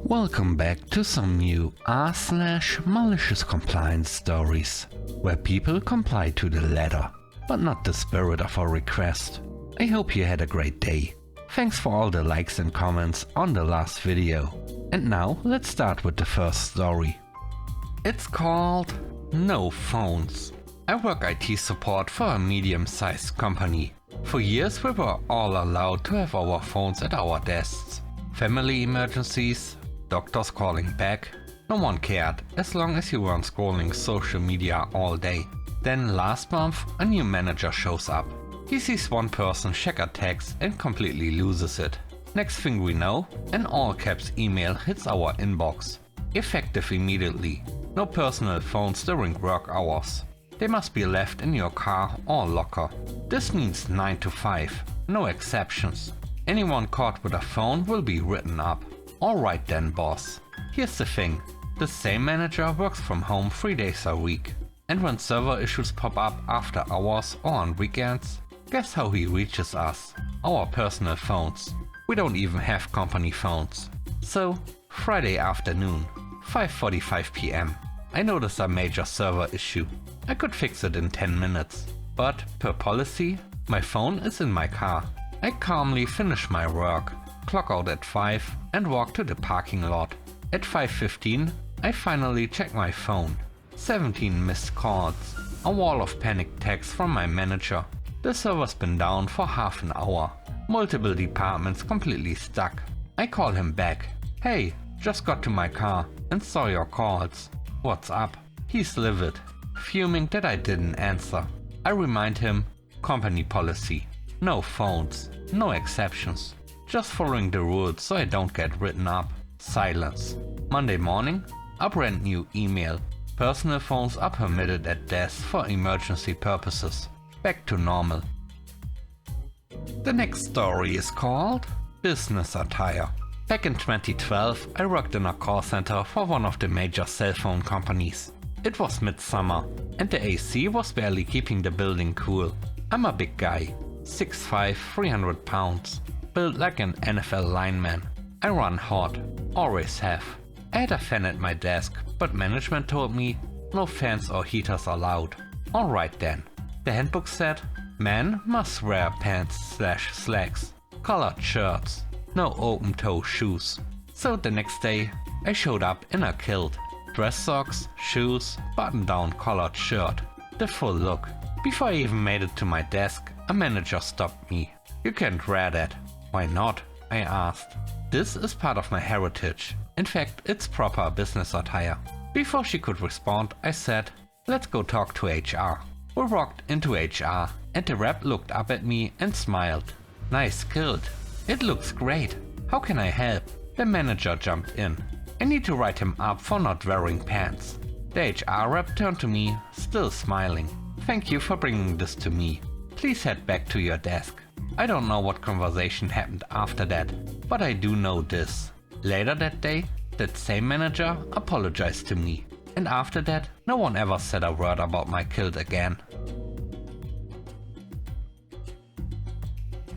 Welcome back to some new r/malicious compliance stories, where people comply to the letter, but not the spirit of a request. I hope you had a great day. Thanks for all the likes and comments on the last video. And now let's start with the first story. It's called No Phones. I work IT support for a medium-sized company. For years we were all allowed to have our phones at our desks. Family emergencies, doctors calling back, no one cared as long as you weren't scrolling social media all day. Then last month a new manager shows up. He sees one person check a text and completely loses it. Next thing we know, an all caps email hits our inbox. Effective immediately. No personal phones during work hours. They must be left in your car or locker. This means 9 to 5, no exceptions. Anyone caught with a phone will be written up. Alright then, boss. Here's the thing. The same manager works from home 3 days a week. And when server issues pop up after hours or on weekends, guess how he reaches us? Our personal phones. We don't even have company phones. So, Friday afternoon, 5:45 PM. I noticed a major server issue. I could fix it in 10 minutes. But, per policy, my phone is in my car. I calmly finish my work, clock out at 5 and walk to the parking lot. At 5:15, I finally check my phone. 17 missed calls. A wall of panic texts from my manager. The server's been down for half an hour. Multiple departments completely stuck. I call him back. Hey, just got to my car and saw your calls. What's up? He's livid, fuming that I didn't answer. I remind him, company policy. No phones, no exceptions. Just following the rules so I don't get written up. Silence. Monday morning, a brand new email. Personal phones are permitted at desks for emergency purposes. Back to normal. The next story is called Business Attire. Back in 2012, I worked in a call center for one of the major cell phone companies. It was midsummer and the AC was barely keeping the building cool. I'm a big guy, 6'5", 300 pounds, built like an NFL lineman. I run hot, always have. I had a fan at my desk, but management told me no fans or heaters allowed. Alright then. The handbook said, men must wear pants/slacks, colored shirts, no open-toe shoes. So the next day, I showed up in a kilt, dress socks, shoes, button-down collared shirt, the full look. Before I even made it to my desk, a manager stopped me. You can't wear that. Why not? I asked. This is part of my heritage. In fact, it's proper business attire. Before she could respond, I said, let's go talk to HR. We walked into HR and the rep looked up at me and smiled. Nice kilt. It looks great. How can I help? The manager jumped in. I need to write him up for not wearing pants. The HR rep turned to me, still smiling. Thank you for bringing this to me. Please head back to your desk. I don't know what conversation happened after that, but I do know this. Later that day, that same manager apologized to me. And after that, no one ever said a word about my kilt again.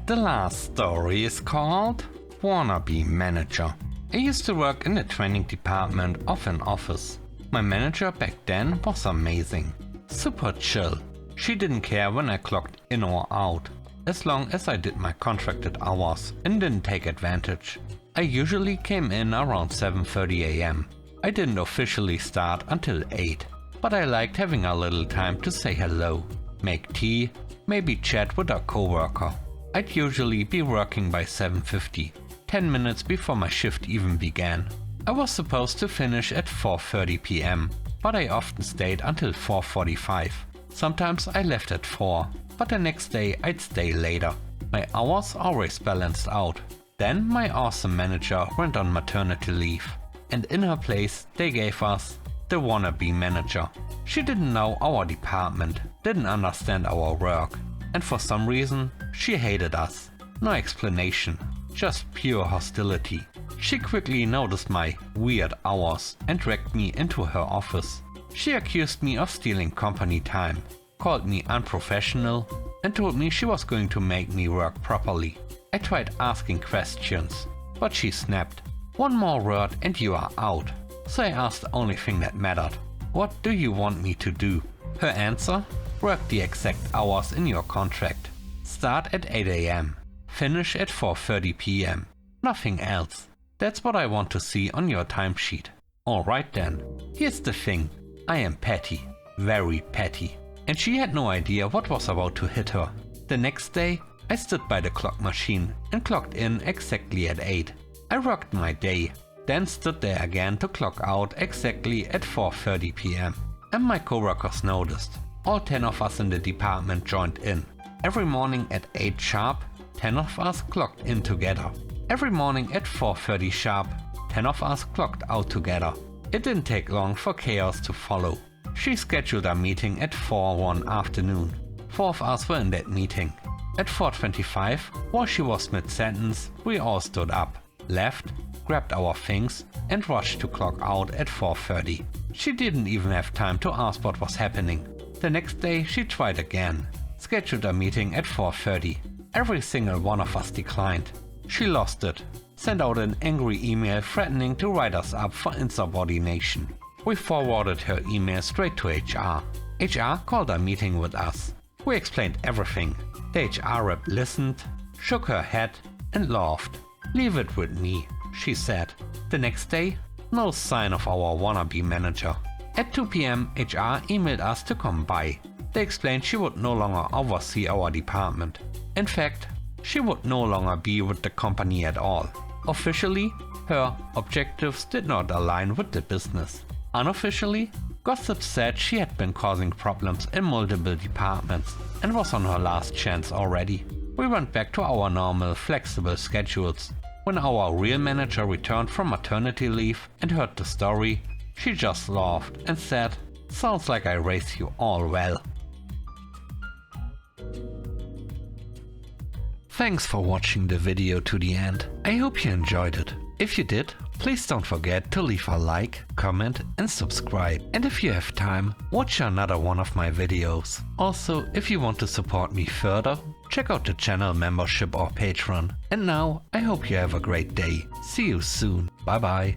The last story is called Wannabe Manager. I used to work in the training department of an office. My manager back then was amazing. Super chill. She didn't care when I clocked in or out, as long as I did my contracted hours and didn't take advantage. I usually came in around 7:30 AM. I didn't officially start until 8, but I liked having a little time to say hello, make tea, maybe chat with a coworker. I'd usually be working by 7:50, 10 minutes before my shift even began. I was supposed to finish at 4:30 PM, but I often stayed until 4:45. Sometimes I left at 4, but the next day I'd stay later. My hours always balanced out. Then my awesome manager went on maternity leave, and in her place they gave us the wannabe manager. She didn't know our department, didn't understand our work, and for some reason she hated us. No explanation, just pure hostility. She quickly noticed my weird hours and dragged me into her office. She accused me of stealing company time, called me unprofessional, and told me she was going to make me work properly. I tried asking questions, but she snapped. One more word and you are out. So I asked the only thing that mattered. What do you want me to do? Her answer? Work the exact hours in your contract. Start at 8 AM. Finish at 4:30 PM. Nothing else. That's what I want to see on your timesheet. Alright then. Here's the thing. I am petty. Very petty. And she had no idea what was about to hit her. The next day, I stood by the clock machine and clocked in exactly at 8. I rocked my day, then stood there again to clock out exactly at 4:30 PM. And my coworkers noticed. All 10 of us in the department joined in. Every morning at 8 sharp, 10 of us clocked in together. Every morning at 4:30 sharp, 10 of us clocked out together. It didn't take long for chaos to follow. She scheduled a meeting at 4 one afternoon. 4 of us were in that meeting. At 4:25, while she was mid-sentence, we all stood up, left, grabbed our things and rushed to clock out at 4:30. She didn't even have time to ask what was happening. The next day she tried again, scheduled a meeting at 4:30. Every single one of us declined. She lost it, sent out an angry email threatening to write us up for insubordination. We forwarded her email straight to HR. HR called a meeting with us. We explained everything. The HR rep listened, shook her head and laughed. "Leave it with me," she said. The next day, no sign of our wannabe manager. At 2 PM, HR emailed us to come by. They explained she would no longer oversee our department. In fact, she would no longer be with the company at all. Officially, her objectives did not align with the business. Unofficially, gossip said she had been causing problems in multiple departments and was on her last chance already. We went back to our normal, flexible schedules. When our real manager returned from maternity leave and heard the story, she just laughed and said, "Sounds like I raised you all well." Thanks for watching the video to the end. I hope you enjoyed it. If you did, please don't forget to leave a like, comment and subscribe. And if you have time, watch another one of my videos. Also, if you want to support me further, check out the channel membership or Patreon. And now, I hope you have a great day. See you soon. Bye bye.